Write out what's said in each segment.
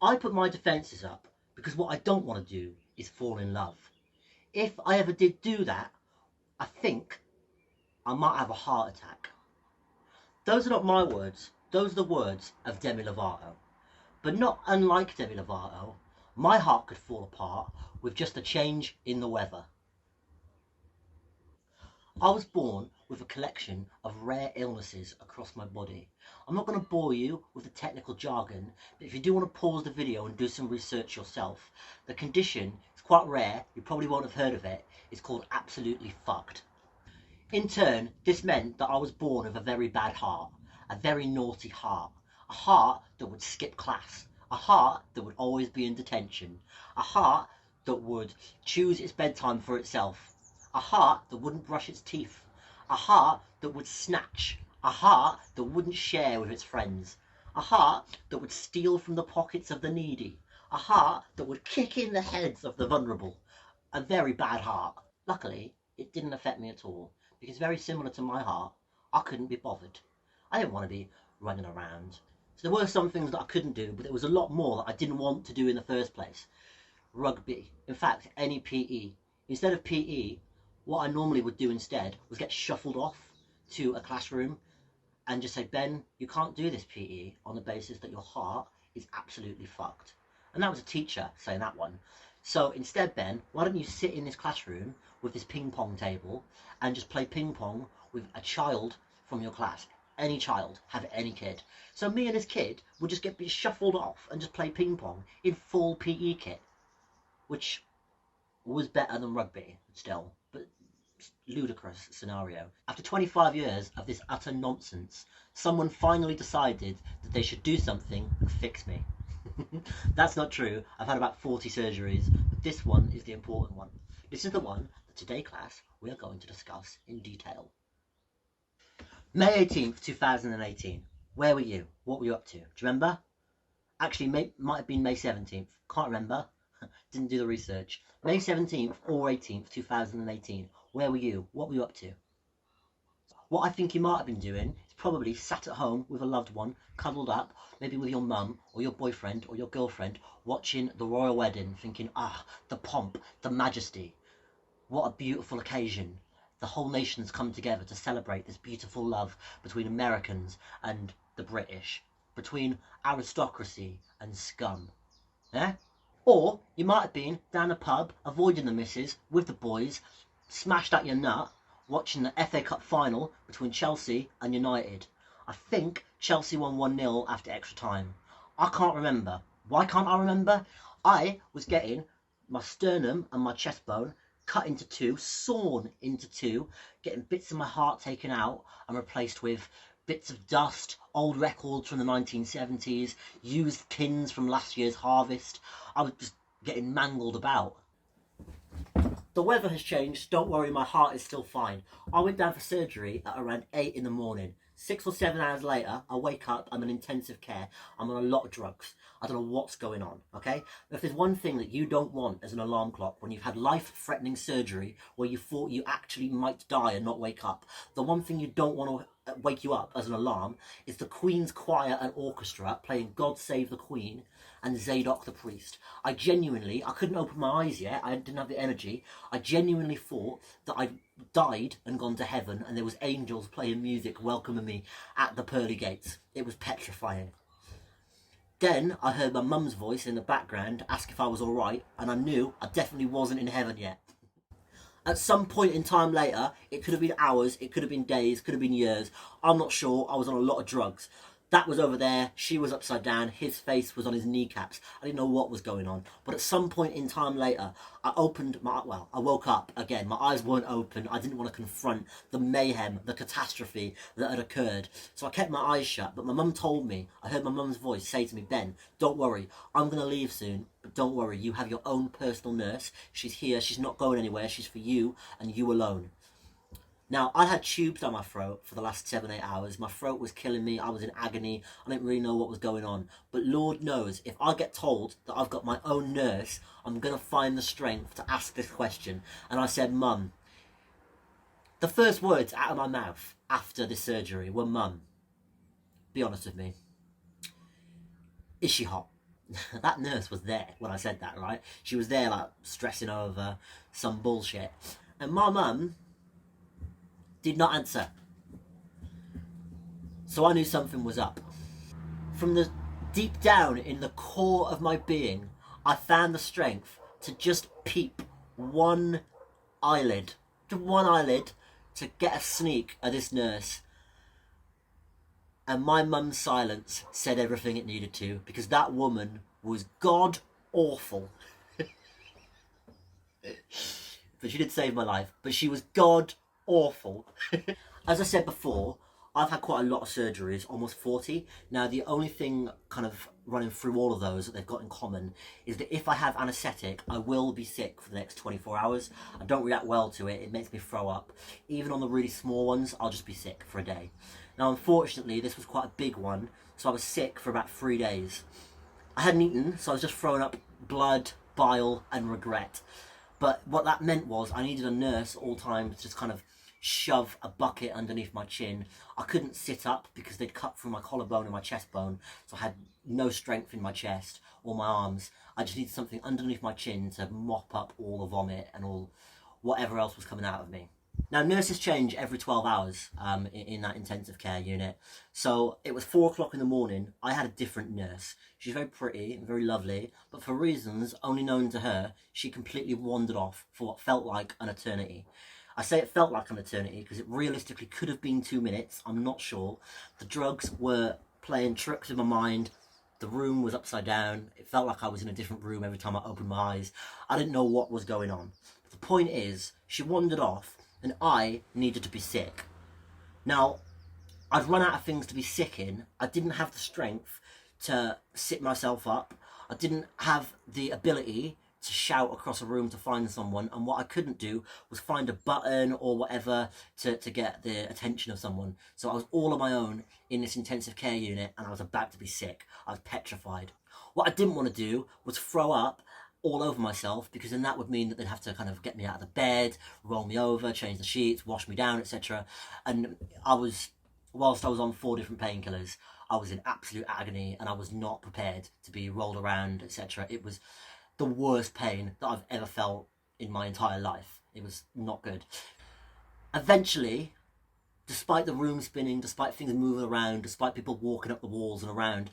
I put my defences up because what I don't want to do is fall in love. If I ever did do that, I think I might have a heart attack. Those are not my words, those are the words of Demi Lovato. But not unlike Demi Lovato, my heart could fall apart with just a change in the weather. I was born with a collection of rare illnesses across my body. I'm not going to bore you with the technical jargon, but if you do want to pause the video and do some research yourself, the condition is quite rare, you probably won't have heard of it, it's called absolutely fucked. In turn, this meant that I was born with a very bad heart, a very naughty heart, a heart that would skip class, a heart that would always be in detention, a heart that would choose its bedtime for itself, a heart that wouldn't brush its teeth, a heart that would snatch, a heart that wouldn't share with its friends, a heart that would steal from the pockets of the needy, a heart that would kick in the heads of the vulnerable. A very bad heart. Luckily, it didn't affect me at all, because very similar to my heart, I couldn't be bothered. I didn't want to be running around. So there were some things that I couldn't do, but there was a lot more that I didn't want to do in the first place. Rugby, in fact, any PE. Instead of PE, what I normally would do instead was get shuffled off to a classroom and just say, Ben, you can't do this PE on the basis that your heart is absolutely fucked. And that was a teacher saying that one. So instead, Ben, why don't you sit in this classroom with this ping pong table and just play ping pong with a child from your class? Any child, have any kid. So me and this kid would just be shuffled off and just play ping pong in full PE kit, which was better than rugby still, but ludicrous scenario. After 25 years of this utter nonsense, someone finally decided that they should do something and fix me. That's not true. I've had about 40 surgeries, but this one is the important one. This is the one that today, class, we are going to discuss in detail. May 18th, 2018. Where were you? What were you up to? Do you remember? Actually, might have been May 17th. Can't remember. Didn't do the research. May 17th or 18th, 2018. Where were you? What were you up to? What I think you might have been doing is probably sat at home with a loved one, cuddled up, maybe with your mum or your boyfriend or your girlfriend, watching the royal wedding, thinking, the pomp, the majesty. What a beautiful occasion. The whole nation's come together to celebrate this beautiful love between Americans and the British, between aristocracy and scum. Eh? Or you might have been down a pub, avoiding the missus, with the boys, smashed at your nut, watching the FA Cup final between Chelsea and United. I think Chelsea won 1-0 after extra time. I can't remember. Why can't I remember? I was getting my sternum and my chest bone cut into two, sawn into two, getting bits of my heart taken out and replaced with bits of dust, old records from the 1970s, used tins from last year's harvest. I was just getting mangled about. The weather has changed, don't worry, my heart is still fine. I went down for surgery at around 8 in the morning. 6 or 7 hours later, I wake up, I'm in intensive care, I'm on a lot of drugs. I don't know what's going on, okay? If there's one thing that you don't want as an alarm clock when you've had life-threatening surgery where you thought you actually might die and not wake up, the one thing you don't want to wake you up as an alarm is the Queen's Choir and Orchestra playing God Save the Queen and Zadok the Priest. I couldn't open my eyes yet, I didn't have the energy. I genuinely thought that I'd died and gone to heaven and there was angels playing music welcoming me at the pearly gates. It was petrifying. Then I heard my mum's voice in the background ask if I was alright, and I knew I definitely wasn't in heaven yet. At some point in time later, it could have been hours, it could have been days, could have been years, I'm not sure, I was on a lot of drugs. That was over there, she was upside down, his face was on his kneecaps. I didn't know what was going on. But at some point in time later, I woke up again. My eyes weren't open. I didn't want to confront the mayhem, the catastrophe that had occurred. So I kept my eyes shut, but my mum told me, I heard my mum's voice say to me, Ben, don't worry, I'm going to leave soon, but don't worry, you have your own personal nurse. She's here, she's not going anywhere, she's for you and you alone. Now, I had tubes down my throat for the last 7-8 hours. My throat was killing me. I was in agony. I didn't really know what was going on. But Lord knows, if I get told that I've got my own nurse, I'm going to find the strength to ask this question. And I said, Mum. The first words out of my mouth after this surgery were, Mum, be honest with me. Is she hot? that nurse was there when I said that, right? She was there, like, stressing over some bullshit. And my mum did not answer. So I knew something was up. From the deep down in the core of my being, I found the strength to just peep one eyelid, to get a sneak at this nurse. And my mum's silence said everything it needed to, because that woman was god awful. But she did save my life. But she was god awful. As I said before, I've had quite a lot of surgeries, almost 40. Now, the only thing kind of running through all of those that they've got in common is that if I have anaesthetic, I will be sick for the next 24 hours. I don't react well to it. It makes me throw up. Even on the really small ones, I'll just be sick for a day. Now, unfortunately, this was quite a big one, so I was sick for about 3 days. I hadn't eaten, so I was just throwing up blood, bile, and regret. But what that meant was I needed a nurse all the time to just kind of shove a bucket underneath my chin. I couldn't sit up because they'd cut through my collarbone and my chest bone, so I had no strength in my chest or my arms. I just needed something underneath my chin to mop up all the vomit and all whatever else was coming out of me. Now, nurses change every 12 hours in that intensive care unit. So it was 4 o'clock in the morning. I had a different nurse. She's very pretty and very lovely, but for reasons only known to her, she completely wandered off for what felt like an eternity. I say it felt like an eternity because it realistically could have been 2 minutes. I'm not sure. The drugs were playing tricks in my mind. The room was upside down. It felt like I was in a different room every time I opened my eyes. I didn't know what was going on. But the point is, she wandered off and I needed to be sick. Now, I'd run out of things to be sick in. I didn't have the strength to sit myself up. I didn't have the ability to shout across a room to find someone, and what I couldn't do was find a button or whatever to get the attention of someone. So I was all on my own in this intensive care unit, and I was about to be sick. I was petrified. What I didn't want to do was throw up all over myself, because then that would mean that they'd have to kind of get me out of the bed, roll me over, change the sheets, wash me down, etc. And whilst I was on 4 different painkillers, I was in absolute agony and I was not prepared to be rolled around, etc. It was the worst pain that I've ever felt in my entire life. It was not good. Eventually, despite the room spinning, despite things moving around, despite people walking up the walls and around,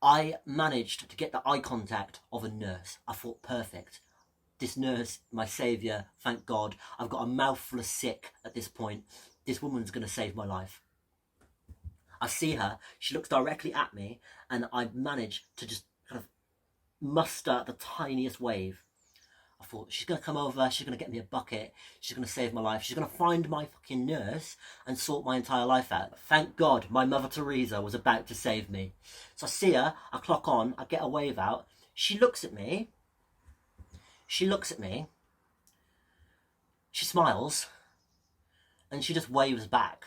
I managed to get the eye contact of a nurse. I thought, perfect. This nurse, my saviour, thank God. I've got a mouthful of sick at this point. This woman's going to save my life. I see her, she looks directly at me, and I manage to just kind of muster the tiniest wave. I thought, she's going to come over, she's going to get me a bucket, she's going to save my life, she's going to find my fucking nurse and sort my entire life out. Thank God my Mother Teresa was about to save me. So I see her, I clock on, I get a wave out, she looks at me, she smiles, and she just waves back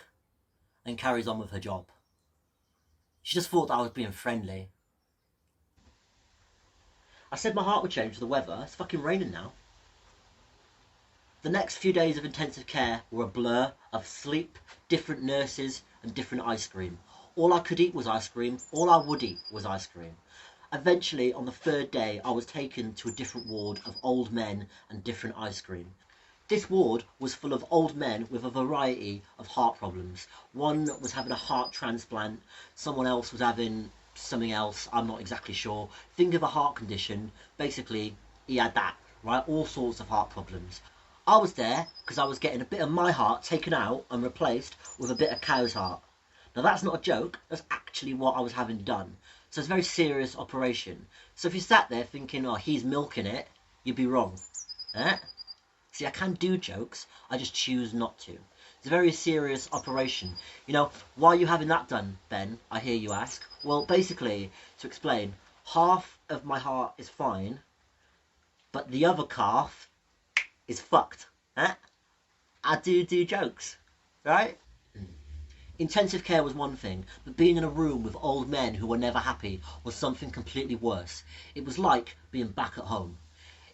and carries on with her job. She just thought that I was being friendly. I said my heart would change with the weather. It's fucking raining now. The next few days of intensive care were a blur of sleep, different nurses, and different ice cream. All I could eat was ice cream. All I would eat was ice cream. Eventually, on the 3rd day, I was taken to a different ward of old men and different ice cream. This ward was full of old men with a variety of heart problems. One was having a heart transplant. Someone else was having something else, I'm not exactly sure. Think of a heart condition. Basically, he had that, right? All sorts of heart problems. I was there because I was getting a bit of my heart taken out and replaced with a bit of cow's heart. Now, that's not a joke. That's actually what I was having done. So it's a very serious operation. So if you sat there thinking, oh, he's milking it, you'd be wrong. Eh? See, I can do jokes, I just choose not to. It's a very serious operation. You know, why are you having that done, Ben? I hear you ask. Well, basically, to explain, half of my heart is fine, but the other calf is fucked. Eh? I do jokes, right? Intensive care was one thing, but being in a room with old men who were never happy was something completely worse. It was like being back at home.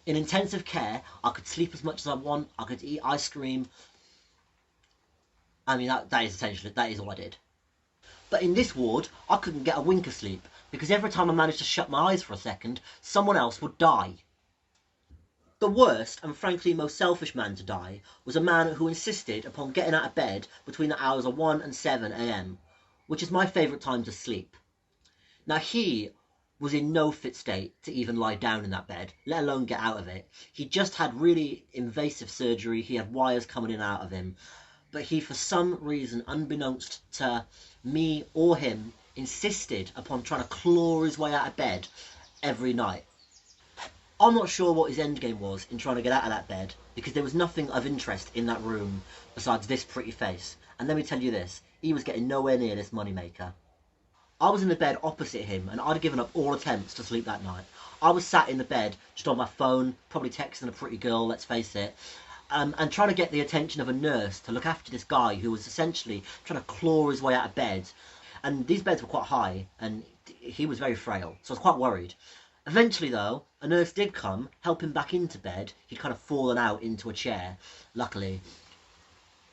In intensive care, I could sleep as much as I want, I could eat ice cream. I mean, that is essentially, that is all I did. But in this ward, I couldn't get a wink of sleep. because every time I managed to shut my eyes for a second, someone else would die. The worst and frankly most selfish man to die was a man who insisted upon getting out of bed between the hours of 1 and 7 a.m, which is my favourite time to sleep. Now he was in no fit state to even lie down in that bed, let alone get out of it. He just had really invasive surgery, he had wires coming in and out of him, but he, for some reason, unbeknownst to me or him, insisted upon trying to claw his way out of bed every night. I'm not sure what his endgame was in trying to get out of that bed, because there was nothing of interest in that room besides this pretty face. And let me tell you this, he was getting nowhere near this moneymaker. I was in the bed opposite him, and I'd given up all attempts to sleep that night. I was sat in the bed, just on my phone, probably texting a pretty girl, let's face it, and trying to get the attention of a nurse to look after this guy who was essentially trying to claw his way out of bed. And these beds were quite high, and he was very frail, so I was quite worried. Eventually, though, a nurse did come, help him back into bed. He'd kind of fallen out into a chair, luckily.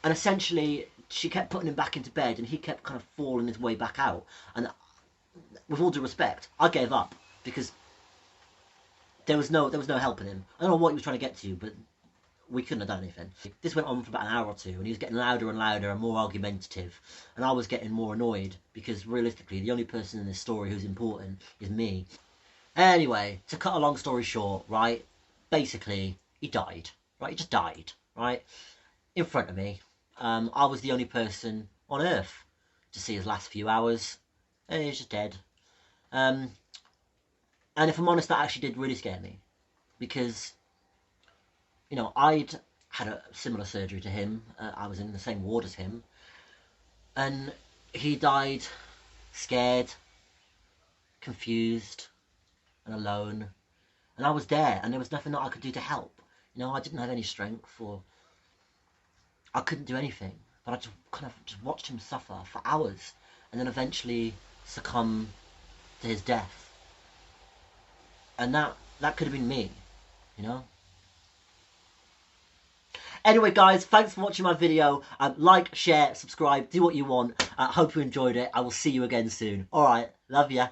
And essentially, she kept putting him back into bed, and he kept kind of falling his way back out. And with all due respect, I gave up, because there was no helping him. I don't know what he was trying to get to, but we couldn't have done anything. This went on for about an hour or two, and he was getting louder and louder and more argumentative, and I was getting more annoyed, because realistically, the only person in this story who's important is me. Anyway, to cut a long story short, right, basically, he died, right, he just died, right, in front of me. I was the only person on earth to see his last few hours, and he's just dead. And if I'm honest, that actually did really scare me, because, you know, I'd had a similar surgery to him. I was in the same ward as him, and he died scared, confused, and alone. And I was there, and there was nothing that I could do to help. You know, I didn't have any strength, or I couldn't do anything. But I just kind of just watched him suffer for hours, and then eventually succumb to his death. And that could have been me, you know. Anyway, guys, thanks for watching my video. Like, share, subscribe, do what you want. Hope you enjoyed it. I will see you again soon. Alright, love ya.